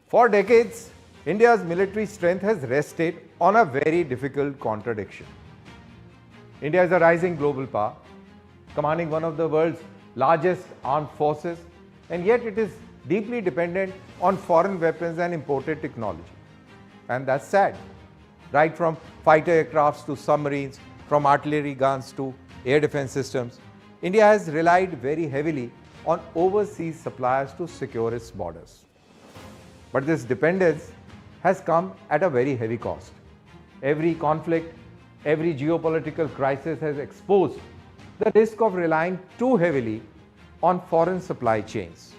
For decades, India's military strength has rested on a very difficult contradiction. India is a rising global power, commanding one of the world's largest armed forces, and yet it is deeply dependent on foreign weapons and imported technology. And that's sad. Right from fighter aircrafts to submarines, from artillery guns to air defense systems, India has relied very heavily on overseas suppliers to secure its borders. But this dependence has come at a very heavy cost. Every conflict, every geopolitical crisis has exposed the risk of relying too heavily on foreign supply chains,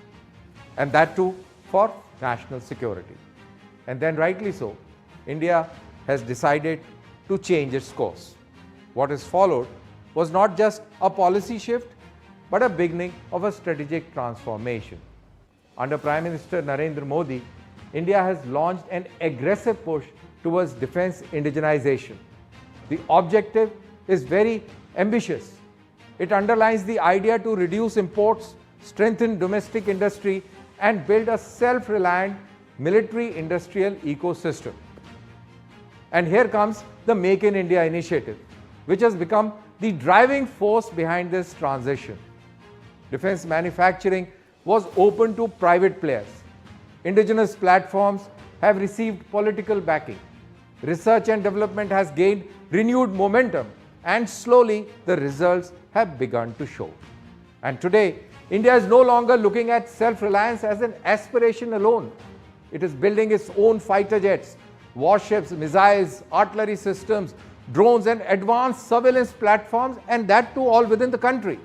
and that too for national security. And then rightly so, India has decided to change its course. What is followed was not just a policy shift, but a beginning of a strategic transformation. Under Prime Minister Narendra Modi, India has launched an aggressive push towards defense indigenization. The objective is very ambitious. It underlines the idea to reduce imports, strengthen domestic industry, and build a self-reliant military-industrial ecosystem. And here comes the Make in India initiative, which has become the driving force behind this transition. Defense manufacturing was open to private players. Indigenous platforms have received political backing. Research and development has gained renewed momentum, and slowly the results have begun to show. And today, India is no longer looking at self-reliance as an aspiration alone. It is building its own fighter jets, warships, missiles, artillery systems, drones, and advanced surveillance platforms, and that too all within the country.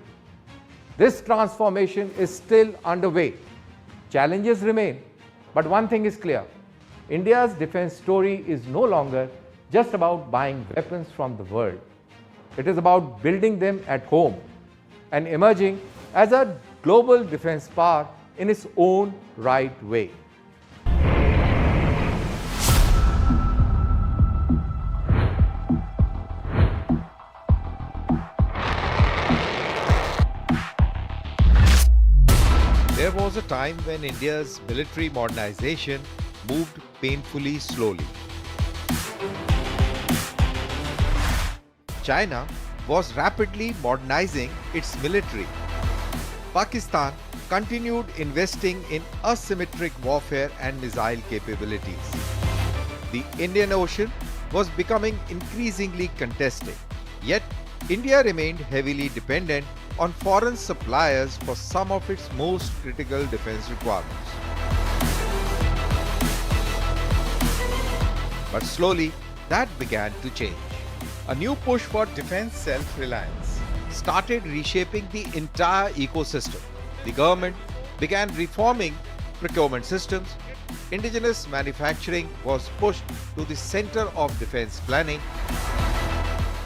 This transformation is still underway. Challenges remain, but one thing is clear. India's defense story is no longer just about buying weapons from the world. It is about building them at home and emerging as a global defense power in its own right way. There was a time when India's military modernization moved painfully slowly. China was rapidly modernizing its military. Pakistan continued investing in asymmetric warfare and missile capabilities. The Indian Ocean was becoming increasingly contested. Yet, India remained heavily dependent on foreign suppliers for some of its most critical defense requirements. But slowly, that began to change. A new push for defense self-reliance started reshaping the entire ecosystem. The government began reforming procurement systems. Indigenous manufacturing was pushed to the center of defense planning.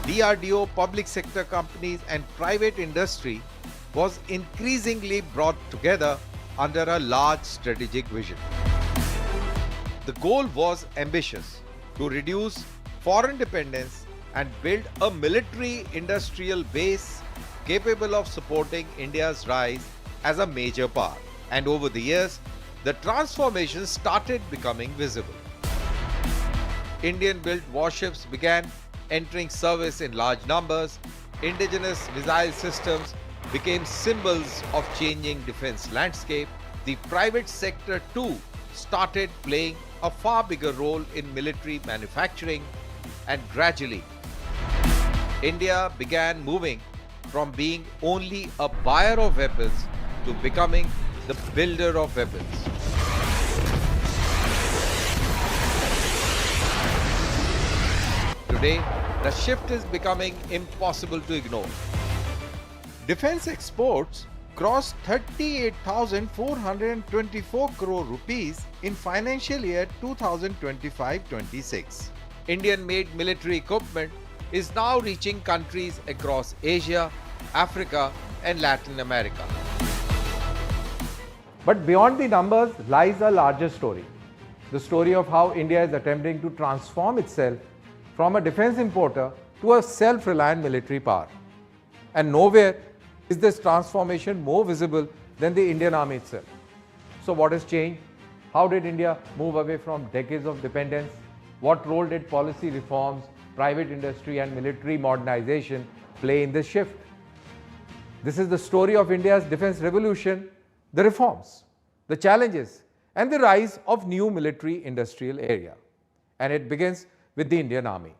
DRDO, public sector companies, and private industry was increasingly brought together under a large strategic vision. The goal was ambitious: to reduce foreign dependence and build a military industrial base capable of supporting India's rise as a major power. And over the years, the transformation started becoming visible. Indian-built warships began entering service in large numbers. Indigenous missile systems became symbols of changing defense landscape. The private sector too started playing a far bigger role in military manufacturing, and gradually India began moving from being only a buyer of weapons to becoming the builder of weapons. Today, the shift is becoming impossible to ignore. Defense exports crossed 38,424 crore rupees in financial year 2025-26. Indian-made military equipment is now reaching countries across Asia, Africa, and Latin America. But beyond the numbers lies a larger story. The story of how India is attempting to transform itself from a defense importer to a self-reliant military power. And nowhere is this transformation more visible than the Indian Army itself. So what has changed? How did India move away from decades of dependence? What role did policy reforms, private industry and military modernization play in this shift? This is the story of India's defense revolution, the reforms, the challenges and the rise of new military industrial area. And it begins with the Indian Army.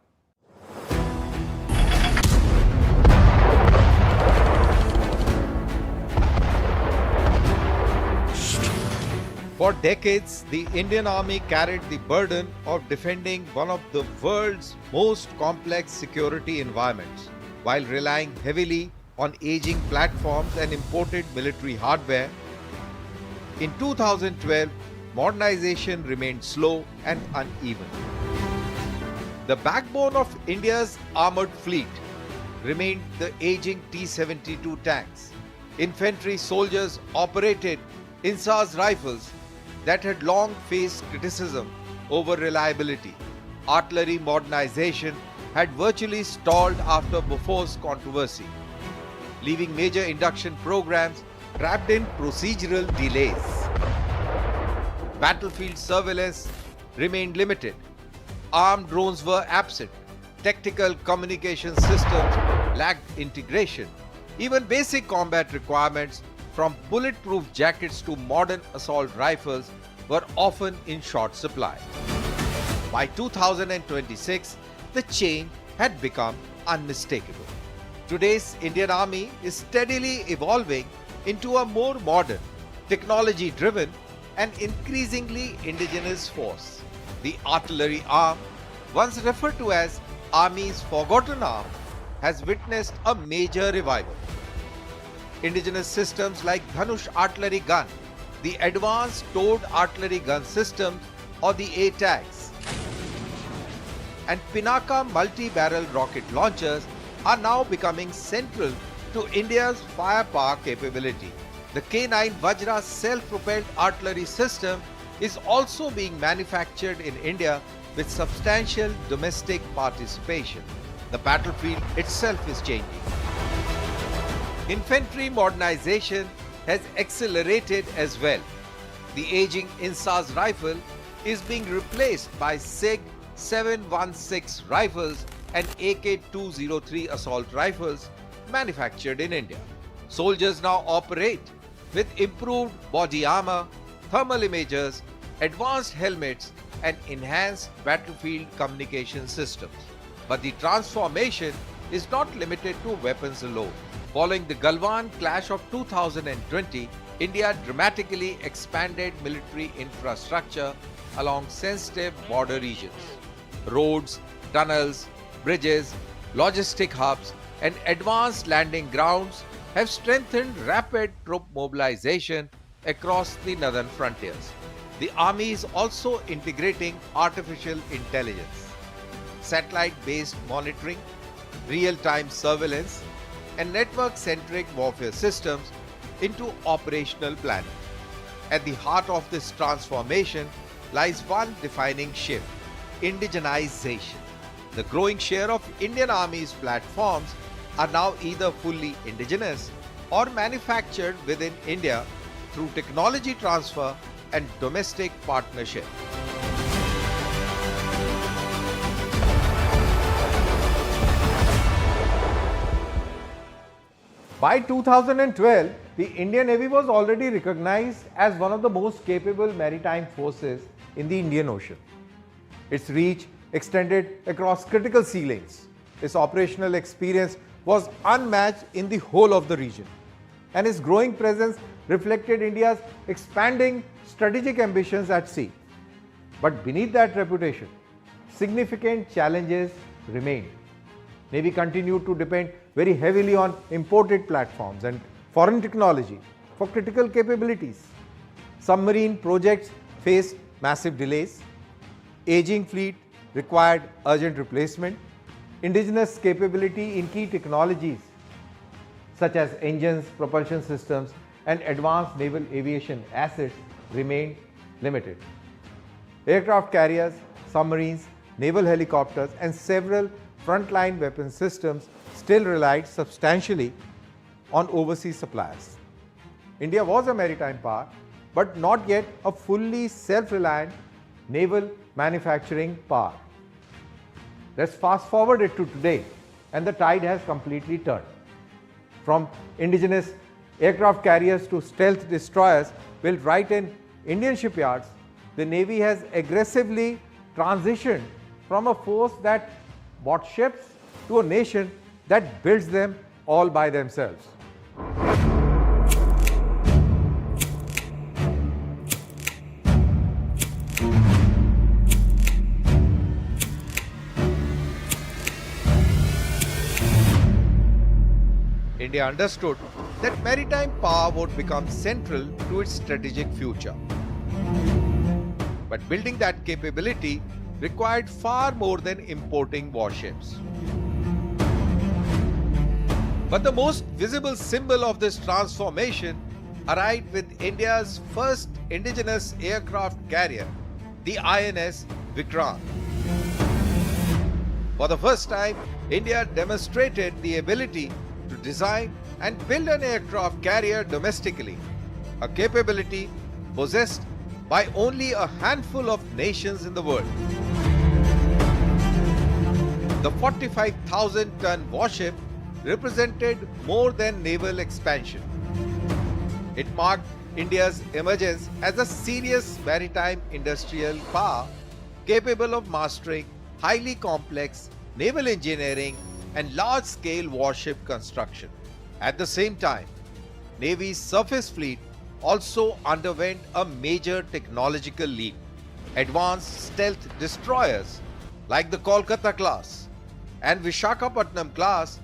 For decades, the Indian Army carried the burden of defending one of the world's most complex security environments while relying heavily on aging platforms and imported military hardware. In 2012, modernization remained slow and uneven. The backbone of India's armored fleet remained the aging T-72 tanks. Infantry soldiers operated Insas rifles that had long faced criticism over reliability. Artillery modernization had virtually stalled after Bofors controversy, leaving major induction programs trapped in procedural delays. Battlefield surveillance remained limited. Armed drones were absent. Tactical communication systems lacked integration. Even basic combat requirements, from bulletproof jackets to modern assault rifles, were often in short supply. By 2026, the change had become unmistakable. Today's Indian Army is steadily evolving into a more modern, technology-driven, and increasingly indigenous force. The artillery arm, once referred to as Army's forgotten arm, has witnessed a major revival. Indigenous systems like Dhanush artillery gun, the advanced towed artillery gun systems or the ATAGS, and Pinaka multi-barrel rocket launchers are now becoming central to India's firepower capability. The K9 Vajra self-propelled artillery system is also being manufactured in India with substantial domestic participation. The battlefield itself is changing. Infantry modernization has accelerated as well. The aging Insas rifle is being replaced by SIG 716 rifles and AK-203 assault rifles manufactured in India. Soldiers now operate with improved body armor, thermal imagers, advanced helmets and enhanced battlefield communication systems. But the transformation is not limited to weapons alone. Following the Galwan clash of 2020, India dramatically expanded military infrastructure along sensitive border regions. Roads, tunnels, bridges, logistic hubs, and advanced landing grounds have strengthened rapid troop mobilization across the northern frontiers. The army is also integrating artificial intelligence, satellite-based monitoring, real-time surveillance, and network-centric warfare systems into operational planning. At the heart of this transformation lies one defining shift: indigenization. The growing share of Indian Army's platforms are now either fully indigenous or manufactured within India through technology transfer and domestic partnership. By 2012, the Indian Navy was already recognized as one of the most capable maritime forces in the Indian Ocean. Its reach extended across critical sea lanes. Its operational experience was unmatched in the whole of the region, and its growing presence reflected India's expanding strategic ambitions at sea. But beneath that reputation, significant challenges remained. Navy continued to depend very heavily on imported platforms and foreign technology for critical capabilities. Submarine projects faced massive delays. Aging fleet required urgent replacement. Indigenous capability in key technologies such as engines, propulsion systems, and advanced naval aviation assets remained limited. Aircraft carriers, submarines, naval helicopters, and several frontline weapon systems still relied substantially on overseas suppliers. India was a maritime power, but not yet a fully self-reliant naval manufacturing power. Let's fast forward it to today, and the tide has completely turned. From indigenous aircraft carriers to stealth destroyers built right in Indian shipyards, the Navy has aggressively transitioned from a force that bought ships to a nation that builds them all by themselves. India understood that maritime power would become central to its strategic future. But building that capability required far more than importing warships. But the most visible symbol of this transformation arrived with India's first indigenous aircraft carrier, the INS Vikrant. For the first time, India demonstrated the ability to design and build an aircraft carrier domestically, a capability possessed by only a handful of nations in the world. The 45,000-ton warship represented more than naval expansion. It marked India's emergence as a serious maritime industrial power capable of mastering highly complex naval engineering and large-scale warship construction. At the same time, Navy's surface fleet also underwent a major technological leap. Advanced stealth destroyers like the Kolkata class and Vishakhapatnam class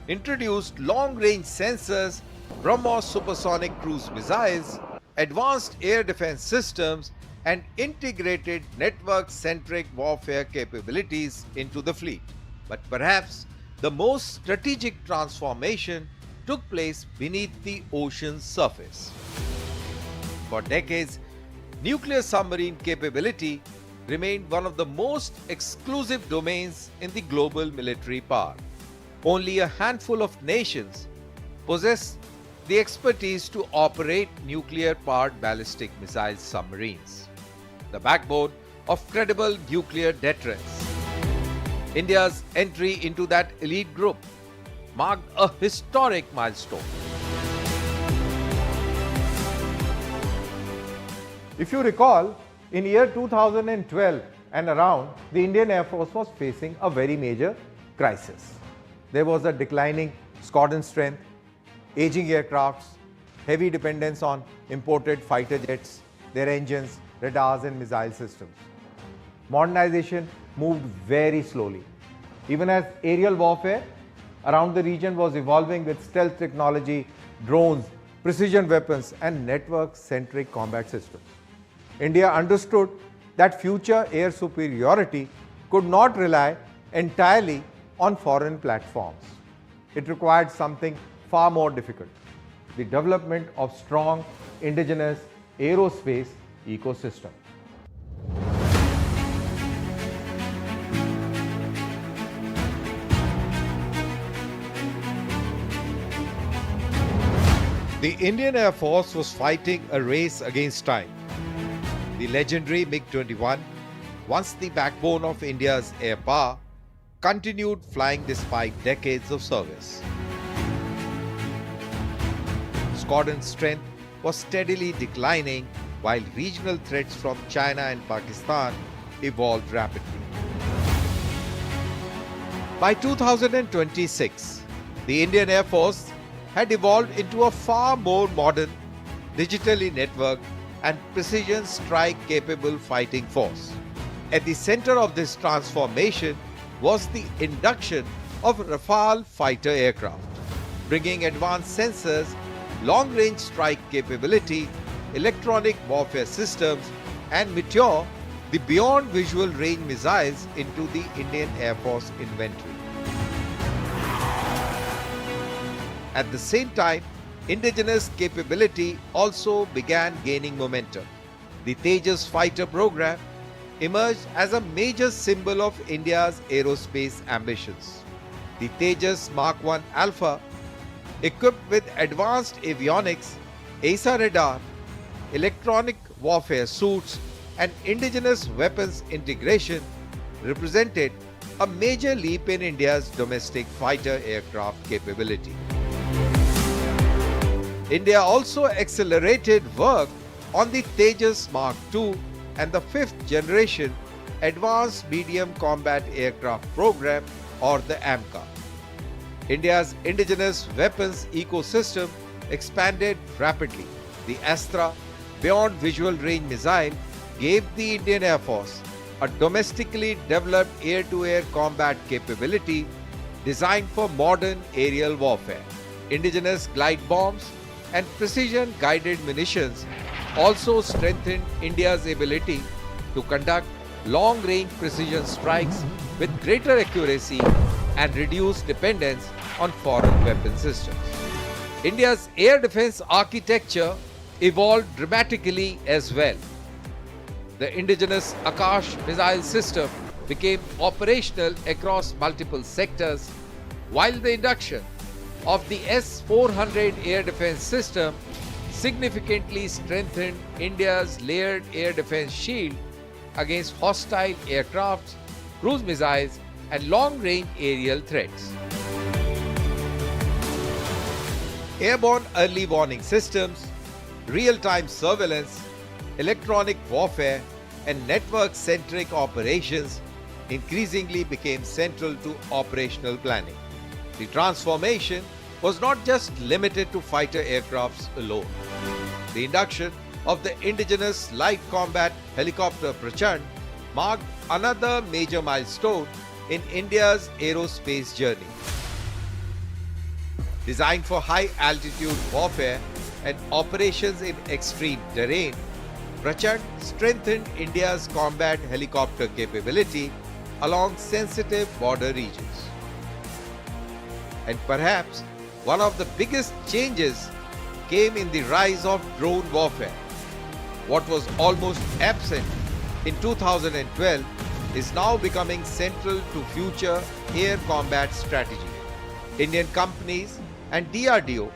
introduced long-range sensors, BrahMos supersonic cruise missiles, advanced air defense systems, and integrated network-centric warfare capabilities into the fleet. But perhaps the most strategic transformation took place beneath the ocean's surface. For decades, nuclear submarine capability remained one of the most exclusive domains in the global military power. Only a handful of nations possess the expertise to operate nuclear-powered ballistic missile submarines, the backbone of credible nuclear deterrence. India's entry into that elite group marked a historic milestone. If you recall, in year 2012 and around, the Indian Air Force was facing a very major crisis. There was a declining squadron strength, aging aircrafts, heavy dependence on imported fighter jets, their engines, radars and missile systems. Modernization moved very slowly. Even as aerial warfare around the region was evolving with stealth technology, drones, precision weapons and network-centric combat systems. India understood that future air superiority could not rely entirely on foreign platforms. It required something far more difficult: the development of strong indigenous aerospace ecosystem. The Indian Air Force was fighting a race against time. The legendary MiG-21, once the backbone of India's air power, continued flying despite decades of service. Squadron strength was steadily declining while regional threats from China and Pakistan evolved rapidly. By 2026, the Indian Air Force had evolved into a far more modern, digitally networked and precision strike-capable fighting force. At the center of this transformation was the induction of Rafale fighter aircraft, bringing advanced sensors, long-range strike capability, electronic warfare systems, and Meteor, the beyond visual range missiles, into the Indian Air Force inventory. At the same time, indigenous capability also began gaining momentum. The Tejas fighter program emerged as a major symbol of India's aerospace ambitions. The Tejas Mark 1 Alpha, equipped with advanced avionics, AESA radar, electronic warfare suits, and indigenous weapons integration represented a major leap in India's domestic fighter aircraft capability. India also accelerated work on the Tejas Mark II and the 5th generation Advanced Medium Combat Aircraft Program, or the AMCA. India's indigenous weapons ecosystem expanded rapidly. The Astra Beyond Visual Range missile gave the Indian Air Force a domestically developed air-to-air combat capability designed for modern aerial warfare. Indigenous glide bombs and precision-guided munitions also strengthened India's ability to conduct long-range precision strikes with greater accuracy and reduce dependence on foreign weapon systems. India's air defense architecture evolved dramatically as well. The indigenous Akash missile system became operational across multiple sectors, while the induction of the S-400 air defense system significantly strengthened India's layered air defense shield against hostile aircrafts, cruise missiles, and long-range aerial threats. Airborne early warning systems, real-time surveillance, electronic warfare, and network-centric operations increasingly became central to operational planning. The transformation was not just limited to fighter aircrafts alone. The induction of the indigenous light combat helicopter Prachand marked another major milestone in India's aerospace journey. Designed for high-altitude warfare and operations in extreme terrain, Prachand strengthened India's combat helicopter capability along sensitive border regions. And perhaps one of the biggest changes came in the rise of drone warfare. What was almost absent in 2012 is now becoming central to future air combat strategy. Indian companies and DRDO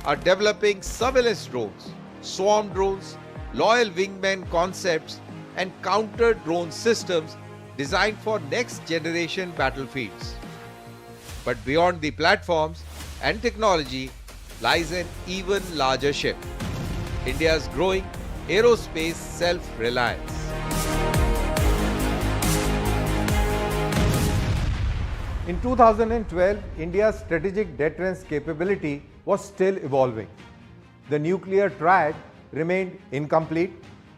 are developing surveillance drones, swarm drones, loyal wingman concepts, and counter drone systems designed for next generation battlefields. But beyond the platforms and technology lies an even larger shift: India's growing aerospace self-reliance. In 2012, India's strategic deterrence capability was still evolving. The nuclear triad remained incomplete,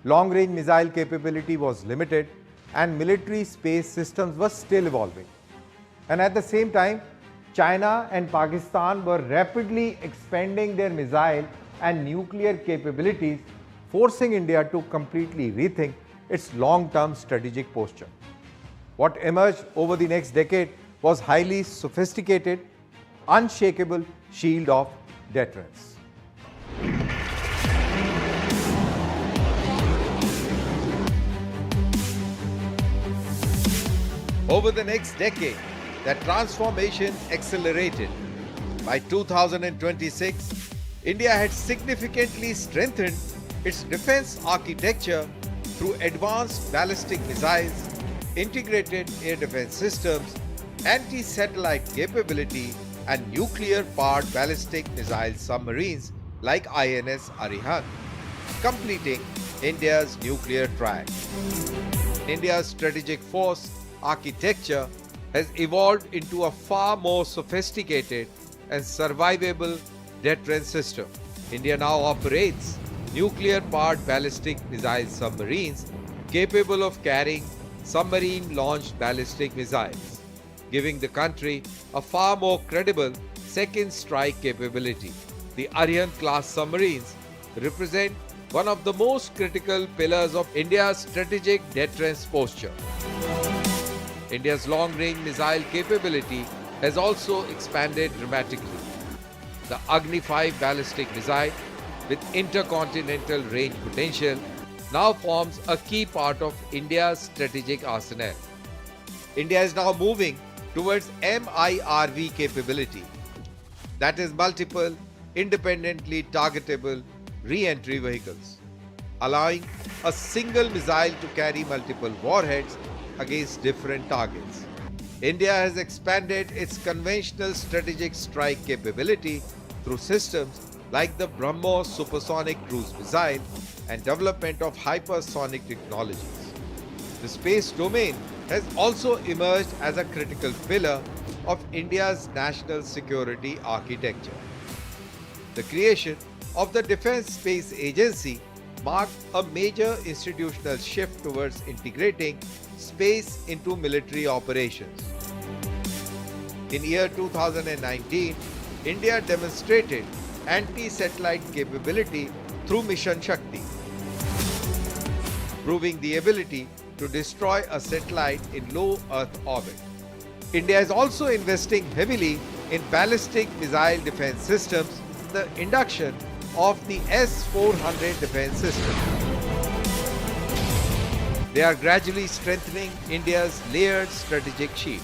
long-range missile capability was limited, and military space systems were still evolving. And at the same time, China and Pakistan were rapidly expanding their missile and nuclear capabilities, forcing India to completely rethink its long-term strategic posture. What emerged over the next decade was highly sophisticated, unshakable shield of deterrence. Over the next decade, that transformation accelerated. By 2026, India had significantly strengthened its defense architecture through advanced ballistic missiles, integrated air defense systems, anti-satellite capability, and nuclear-powered ballistic missile submarines like INS Arihant, completing India's nuclear triad. India's strategic force architecture has evolved into a far more sophisticated and survivable deterrence system. India now operates nuclear-powered ballistic missile submarines capable of carrying submarine-launched ballistic missiles, giving the country a far more credible second strike capability. The Arihant-class submarines represent one of the most critical pillars of India's strategic deterrence posture. India's long-range missile capability has also expanded dramatically. The Agni 5 ballistic missile, with intercontinental range potential, now forms a key part of India's strategic arsenal. India is now moving towards MIRV capability, that is multiple independently targetable re-entry vehicles. allowing a single missile to carry multiple warheads against different targets. India has expanded its conventional strategic strike capability through systems like the BrahMos supersonic cruise missile and development of hypersonic technologies. The space domain has also emerged as a critical pillar of India's national security architecture. The creation of the Defence Space Agency marked a major institutional shift towards integrating space into military operations. In year 2019, India demonstrated anti-satellite capability through Mission Shakti, proving the ability to destroy a satellite in low Earth orbit. India is also investing heavily in ballistic missile defense systems, the induction of the S-400 defense system. They are gradually strengthening India's layered strategic shield.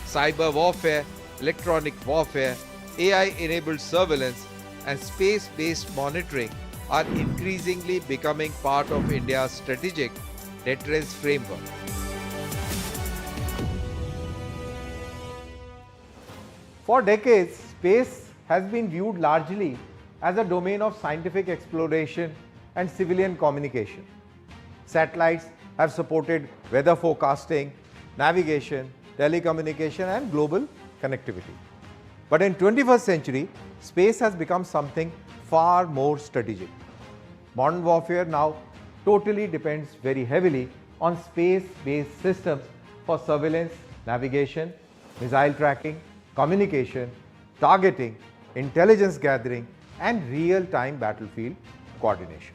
Cyber warfare, electronic warfare, AI-enabled surveillance, and space-based monitoring are increasingly becoming part of India's strategic deterrence framework. For decades, space has been viewed largely as a domain of scientific exploration and civilian communication. Satellites have supported weather forecasting, navigation, telecommunication, and global connectivity. But in 21st century, space has become something far more strategic. Modern warfare now totally depends very heavily on space-based systems for surveillance, navigation, missile tracking, communication, targeting, intelligence gathering, and real-time battlefield coordination.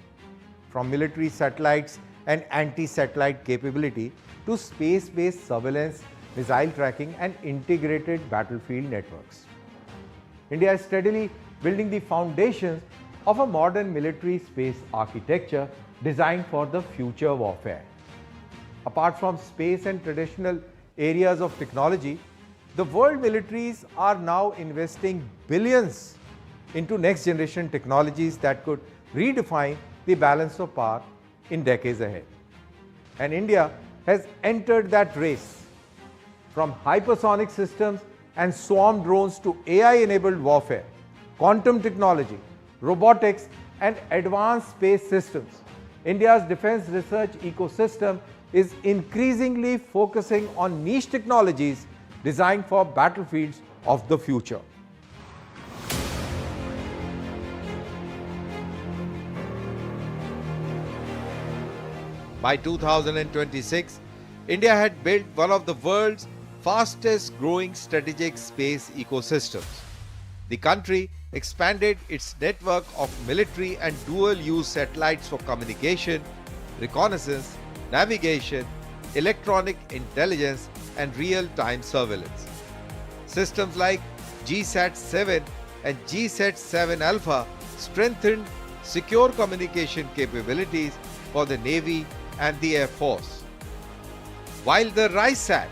From military satellites and anti-satellite capability to space-based surveillance, missile tracking, and integrated battlefield networks. India is steadily building the foundations of a modern military space architecture designed for the future warfare. Apart from space and traditional areas of technology, the world militaries are now investing billions into next generation technologies that could redefine the balance of power in decades ahead. And India has entered that race. From hypersonic systems and swarm drones to AI-enabled warfare, quantum technology, robotics, and advanced space systems, India's defense research ecosystem is increasingly focusing on niche technologies designed for battlefields of the future. By 2026, India had built one of the world's fastest growing strategic space ecosystems. The country expanded its network of military and dual-use satellites for communication, reconnaissance, navigation, electronic intelligence, and real-time surveillance. Systems like GSAT-7 and GSAT-7 Alpha strengthened secure communication capabilities for the Navy and the Air Force, while the RISAT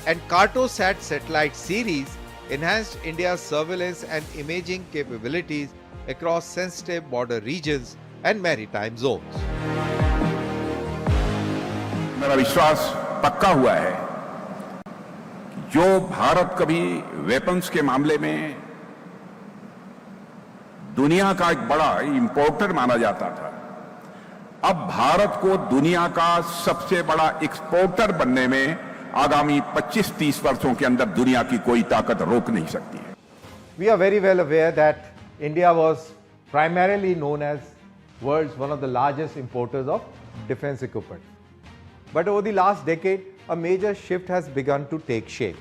and Cartosat satellite series enhanced India's surveillance and imaging capabilities across sensitive border regions and maritime zones. मेरा विश्वास पक्का हुआ है जो भारत कभी weapons के मामले में दुनिया का एक बड़ा इंपोर्टर माना जाता था, अब भारत को दुनिया का सबसे बड़ा एक्सपोर्टर बनने में आगामी 25-30 वर्षों के अंदर दुनिया की कोई ताकत रोक नहीं सकती है. We are very well aware that India was primarily known as world's one of the largest importers of defense equipment. But over the last decade, a major shift has begun to take shape.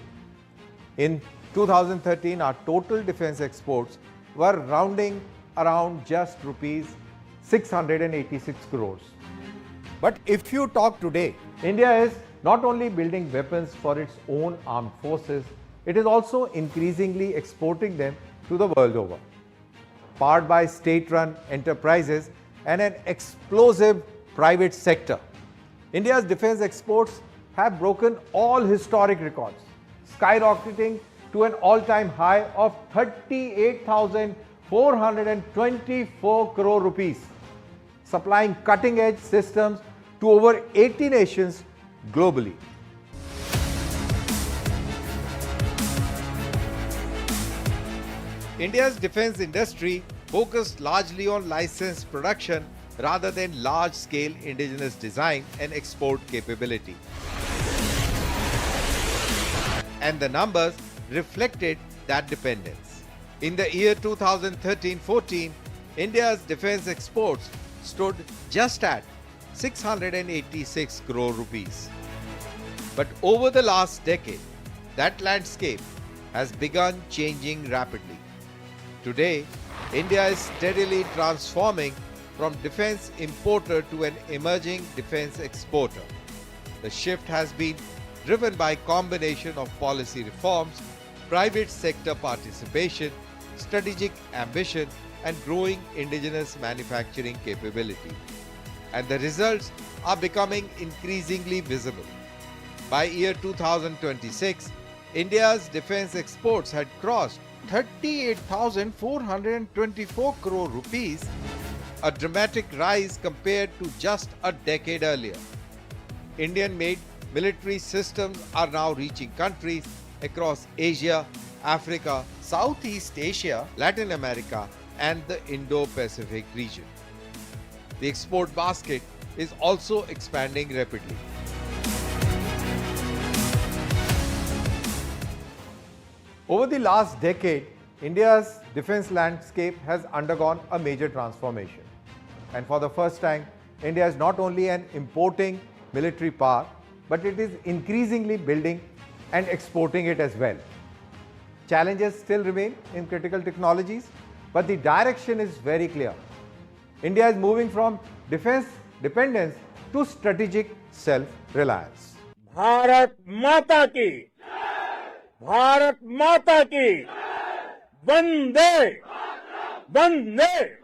In 2013, our total defense exports were rounding around just rupees 686 crores. But if you talk today, India is not only building weapons for its own armed forces, it is also increasingly exporting them to the world over. Powered by state-run enterprises and an explosive private sector, India's defense exports have broken all historic records, skyrocketing to an all-time high of 38,424 crore rupees. supplying cutting-edge systems to over 80 nations globally. India's defense industry focused largely on licensed production rather than large-scale indigenous design and export capability. And the numbers reflected that dependence. In the year 2013-14, India's defense exports stood just at 686 crore rupees. But over the last decade, that landscape has begun changing rapidly. Today, India is steadily transforming from defense importer to an emerging defense exporter. The shift has been driven by a combination of policy reforms, private sector participation, strategic ambition, and growing indigenous manufacturing capability. And the results are becoming increasingly visible. By year 2026, India's defense exports had crossed 38,424 crore rupees, a dramatic rise compared to just a decade earlier. Indian-made military systems are now reaching countries across Asia, Africa, Southeast Asia, Latin America, and the Indo-Pacific region. The export basket is also expanding rapidly. Over the last decade, India's defense landscape has undergone a major transformation. And for the first time, India is not only an importing military power, but it is increasingly building and exporting it as well. Challenges still remain in critical technologies, but the direction is very clear. India is moving from defense dependence to strategic self-reliance. Bharat माता की, भारत माता की, वंदे, वंदे।